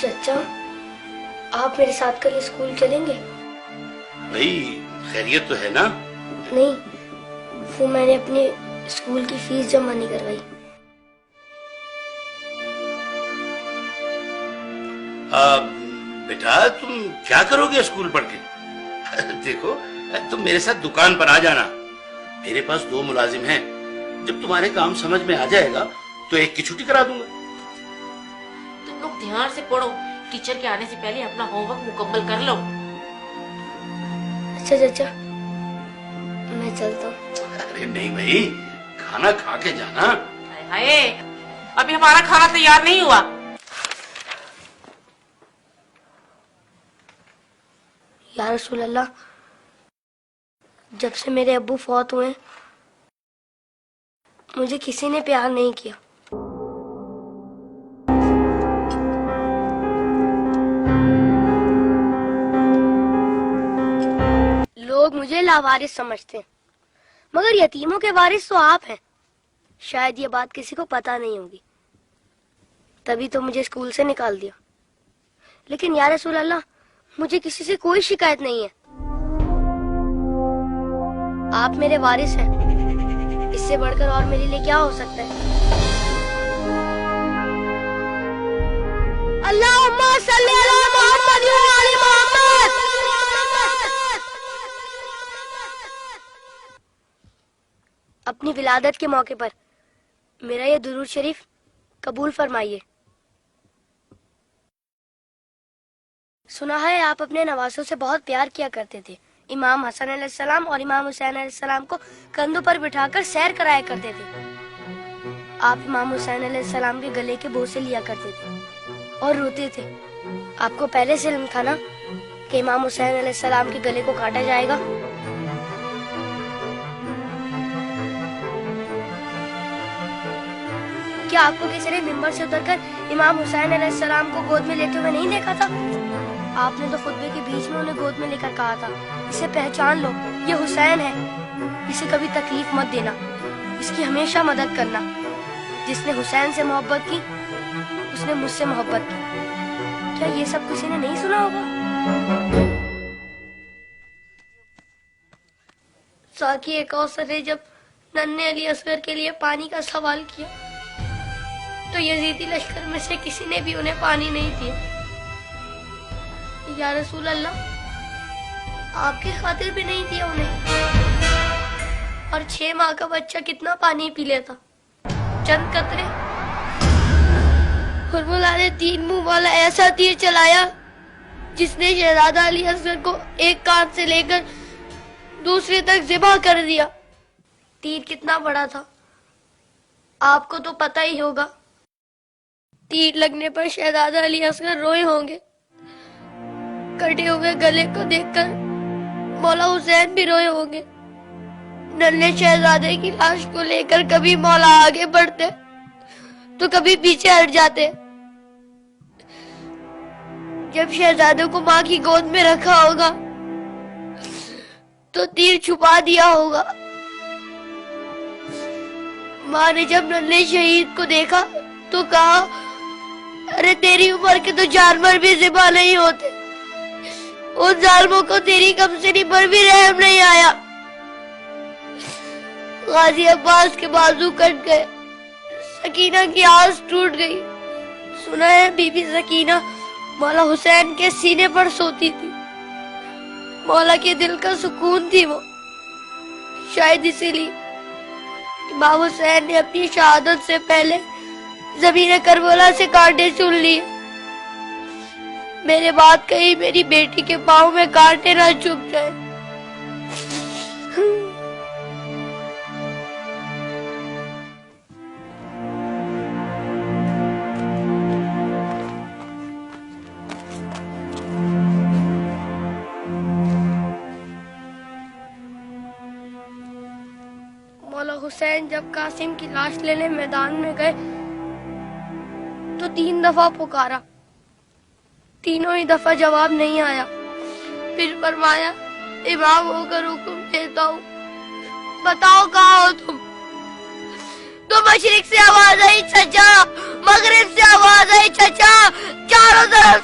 چچا آپ میرے ساتھ کل اسکول چلیں گے؟ بھائی خیریت تو ہے نا؟ نہیں، وہ میں نے اپنے اسکول کی فیس جمع نہیں کروائی۔ بیٹا تم کیا کرو گے اسکول پڑھ کے؟ دیکھو تم میرے ساتھ دکان پر آ جانا، میرے پاس 2 ملازم ہیں، جب تمہارے کام سمجھ میں آ جائے گا تو ایک کی چھٹی کرا دوں گا۔ تم لوگ دھیان سے پڑھو، ٹیچر کے آنے سے پہلے اپنا ہوم ورک مکمل کر لو۔ اچھا چچا میں چلتا ہوں۔ ارے نہیں بھائی، کھانا کھا کے جانا۔ ہائے ابھی ہمارا کھانا تیار نہیں ہوا۔ یا رسول اللہ، جب سے میرے ابو فوت ہوئے مجھے کسی نے پیار نہیں کیا۔ لوگ مجھے لاوارث سمجھتے ہیں، مگر یتیموں کے وارث تو آپ ہیں۔ شاید یہ بات کسی کو پتا نہیں ہوگی، تبھی تو مجھے اسکول سے نکال دیا۔ لیکن یا رسول اللہ مجھے کسی سے کوئی شکایت نہیں ہے، آپ میرے وارث ہیں، اس سے بڑھ کر اور میرے لیے کیا ہو سکتا ہے؟ اللہم صلی علی محمد و علی محمد۔ اپنی ولادت کے موقع پر میرا یہ درود شریف قبول فرمائیے۔ سنا ہے آپ اپنے نوازوں سے بہت پیار کیا کرتے تھے۔ امام حسن علیہ السلام اور امام حسین علیہ السلام کو کندھوں پر بٹھا کر سیر کرایا کرتے تھے۔ آپ امام حسین علیہ السلام کے گلے کے بوسے لیا کرتے تھے اور روتے تھے۔ آپ کو پہلے سے علم تھا نا کہ امام حسین علیہ السلام کے گلے کو کاٹا جائے گا؟ کیا آپ کو کسی نے ممبر سے اتر کر امام حسین علیہ السلام کو گود میں لیتے ہوئے نہیں دیکھا تھا؟ آپ نے تو خطبے کے بیچ میں انہیں گود میں لے کر کہا تھا، اسے پہچان لو، یہ حسین ہے، اسے کبھی تکلیف مت دینا، اس کی ہمیشہ مدد کرنا۔ جس نے حسین سے محبت کی اس نے مجھ سے محبت کی۔ کیا یہ سب کسی نے نہیں سنا ہوگا؟ ساقی کوثر نے جب ننھے علی اصغر کے لیے پانی کا سوال کیا تو یزیدی لشکر میں سے کسی نے بھی انہیں پانی نہیں دیا۔ یا رسول اللہ آپ کی خاطر بھی نہیں دیا انہیں، اور 6 ماہ کا بچہ کتنا پانی پی لیتا؟ چند قطرے۔ حرملہ نے 3 منہ والا ایسا تیر چلایا جس نے شہزادہ علی اصغر کو ایک کان سے لے کر دوسرے تک ذبح کر دیا۔ تیر کتنا بڑا تھا آپ کو تو پتہ ہی ہوگا۔ تیر لگنے پر شہزادہ علی اصغر روئے ہوں گے، کٹے ہوئے گلے کو دیکھ کر مولا حسین بھی روئے ہوں گے۔ ننھے شہزادے کی لاش کو لے کر کبھی مولا آگے بڑھتے تو کبھی پیچھے ہٹ جاتے۔ جب شہزادے کو ماں کی گود میں رکھا ہوگا تو تیر چھپا دیا ہوگا۔ ماں نے جب ننھے شہید کو دیکھا تو کہا، ارے تیری عمر کے تو جانور بھی ذبح نہیں ہوتے، ان ظالموں کو تیری کمسنی پر بھی رحم نہیں آیا۔ غازی عباس کے بازو کٹ گئے، سکینہ کی آس ٹوٹ گئی۔ سنا ہے بی بی سکینہ مولا حسین کے سینے پر سوتی تھی، مولا کے دل کا سکون تھی وہ۔ شاید اسی لیے امام حسین نے اپنی شہادت سے پہلے زمین کربلا سے کانٹے چن لیے۔ میرے بات کہیں میری بیٹی کے پاؤں میں کانٹے نہ چبھ جائے۔ مولا حسین جب قاسم کی لاش لینے میدان میں گئے تو 3 دفعہ پکارا، تینوں ہی دفعہ جواب نہیں آیا۔ پھر فرمایا، امام ہو کر حکم دیتا ہوں، بتاؤ کہاں ہو تم؟ تو مشرق سے آواز آئی چچا، مغرب سے آواز آئی چچا، چاروں طرف